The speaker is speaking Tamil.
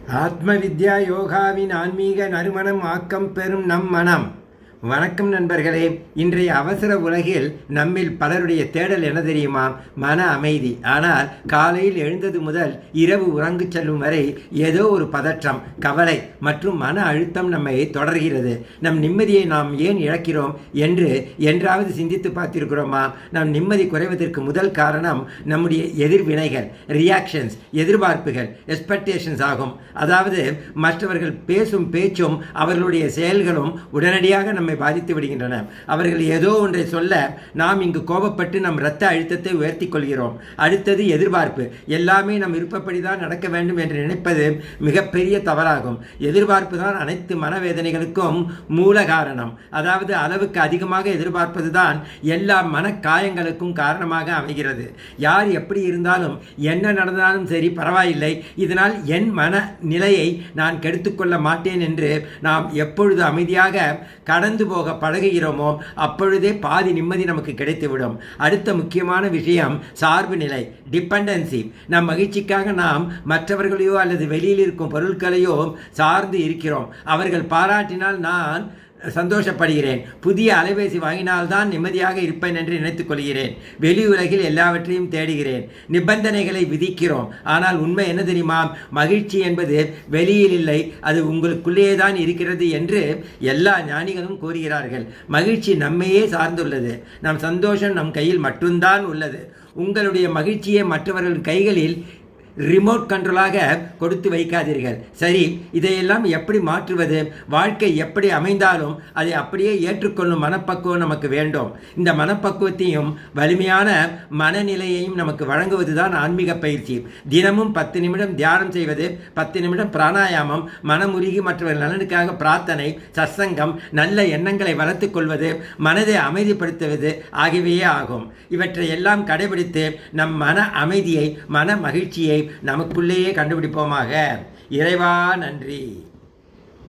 ஆத்ம வித்யா யோகாவின் ஆன்மீக நறுமணம் ஆக்கம் பெறும் நம் மனம். வணக்கம் நண்பர்களே. இன்றைய அவசர உலகில் நம்மில் பலருடைய தேடல் என்ன தெரியுமா? மன அமைதி. ஆனால் காலையில் எழுந்தது முதல் இரவு உறங்குச் செல்லும் வரை ஏதோ ஒரு பதற்றம், கவலை மற்றும் மன அழுத்தம் நம்மை தொடர்கிறது. நம் நிம்மதியை நாம் ஏன் இழக்கிறோம் என்று என்றாவது சிந்தித்து பார்த்திருக்கிறோமா? நம் நிம்மதி குறைவதற்கு முதல் காரணம் நம்முடைய எதிர்வினைகள், ரியாக்ஷன்ஸ், எதிர்பார்ப்புகள், எக்ஸ்பெக்டேஷன்ஸ் ஆகும். அதாவது மற்றவர்கள் பேசும் பேச்சும் அவர்களுடைய செயல்களும் உடனடியாக நம்மை பாதித்து விடுகின்றன. அவர்கள் ஏதோ ஒன்றை சொல்ல நாம் இங்கு கோபப்பட்டு நம் இரத்த அழுத்தத்தை உயர்த்தி கொள்கிறோம். அடுத்தது எதிர்பார்ப்பு. எல்லாமே நம் விருப்பப்படிதான் நடக்க வேண்டும் என்று நினைப்பது மிகப்பெரிய தவறாகும். எதிர்பார்ப்பு தான் அனைத்து மனவேதனைகளுக்கும் மூல காரணம். அதாவது அளவுக்கு அதிகமாக எதிர்பார்ப்பது தான் எல்லா மனக்காயங்களுக்கும் காரணமாக அமைகிறது. யார் எப்படி இருந்தாலும் என்ன நடந்தாலும் சரி பரவாயில்லை, இதனால் என் மன நிலையை நான் கெடுத்துக்கொள்ள மாட்டேன் என்று நாம் எப்பொழுது அமைதியாக கடந்து போக பழகுகிறோமோ அப்பொழுதே பாதி நிம்மதி நமக்கு கிடைத்துவிடும். அடுத்த முக்கியமான விஷயம் சார்பு நிலை, டிபெண்டன்சி. நம் மகிழ்ச்சிக்காக நாம் மற்றவர்களையோ அல்லது வெளியில் இருக்கும் பொருட்களையோ சார்ந்து இருக்கிறோம். அவர்கள் பாராட்டினால் நான் சந்தோஷப்படுகிறேன். புதிய அலைபேசி வாங்கினால்தான் நிம்மதியாக இருப்பேன் என்று நினைத்துக் கொள்கிறேன். வெளி உலகில் எல்லாவற்றையும் தேடுகிறேன். நிபந்தனைகளை விதிக்கிறோம். ஆனால் உண்மை என்ன தெரியுமா? மகிழ்ச்சி என்பது வெளியில் இல்லை, அது உங்களுக்குள்ளேயே தான் இருக்கிறது என்று எல்லா ஞானிகளும் கூறுகிறார்கள். மகிழ்ச்சி நம்மையே சார்ந்துள்ளது. நம் சந்தோஷம் நம் கையில் மட்டும்தான் உள்ளது. உங்களுடைய மகிழ்ச்சியை மற்றவர்கள் கைகளில் ரிமோட் கண்ட்ரோலாக கொடுத்து வைக்காதீர்கள். சரி, இதையெல்லாம் எப்படி மாற்றுவது? வாழ்க்கை எப்படி அமைந்தாலும் அதை அப்படியே ஏற்றுக்கொள்ளும் மனப்பக்குவம் நமக்கு வேண்டும். இந்த மனப்பக்குவத்தையும் வலிமையான மனநிலையையும் நமக்கு வழங்குவது தான் ஆன்மீக பயிற்சி. தினமும் 10 நிமிடம் தியானம் செய்வது, 10 நிமிடம் பிராணாயாமம், மனமுருகி மற்றவர்கள் நலனுக்காக பிரார்த்தனை, சத்சங்கம், நல்ல எண்ணங்களை வளர்த்துக் கொள்வது, மனதை அமைதிப்படுத்துவது ஆகியவையே ஆகும். இவற்றை எல்லாம் கடைபிடித்து நம் மன அமைதியை, மன மகிழ்ச்சியை நமக்குள்ளேயே கண்டுபிடிப்போமாக. இறைவா நன்றி.